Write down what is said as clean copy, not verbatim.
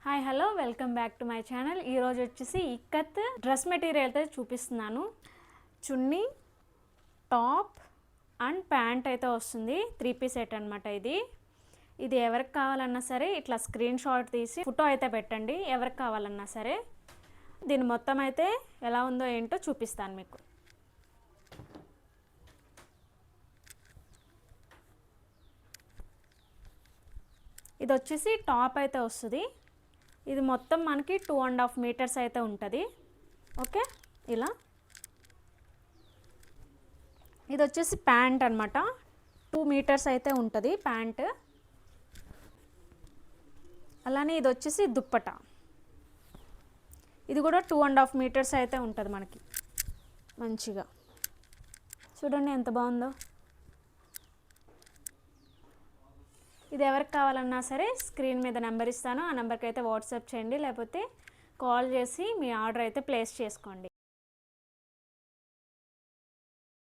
Hi hello welcome back to my channel. ఈరోజు వచ్చేసి ikat dress material అయితే చూపిస్తున్నాను. చున్నీ, టాప్ అండ్ ప్యాంట్ అయితే వస్తుంది. 3 పీస్ సెట్ అనమాట. ఇది ఎవరికి కావాలన్నా సరే ఇట్లా స్క్రీన్ షాట్ తీసి ఫోటో అయితే పెట్టండి. ఎవరికి కావాలన్నా సరే దీని మొత్తం అయితే ఎలా ఉందో ఏంటో చూపిస్తాను మీకు. ఇది వచ్చేసి టాప్ అయితే వస్తుంది. ఇది మొత్తం మనకి 2.5 మీటర్స్ అయితే ఉంటుంది. ఓకే, ఇలా ఇది వచ్చేసి ప్యాంట్ అనమాట. 2 మీటర్స్ అయితే ఉంటుంది ప్యాంట్. అలానే ఇది వచ్చేసి దుప్పట. ఇది కూడా 2.5 మీటర్స్ అయితే ఉంటుంది మనకి. మంచిగా చూడండి ఎంత బాగుందో. ఇది ఎవరికి కావాలన్నా సరే స్క్రీన్ మీద నెంబర్ ఇస్తాను. ఆ నెంబర్కి అయితే వాట్సాప్ చేయండి, లేకపోతే కాల్ చేసి మీ ఆర్డర్ అయితే ప్లేస్ చేసుకోండి.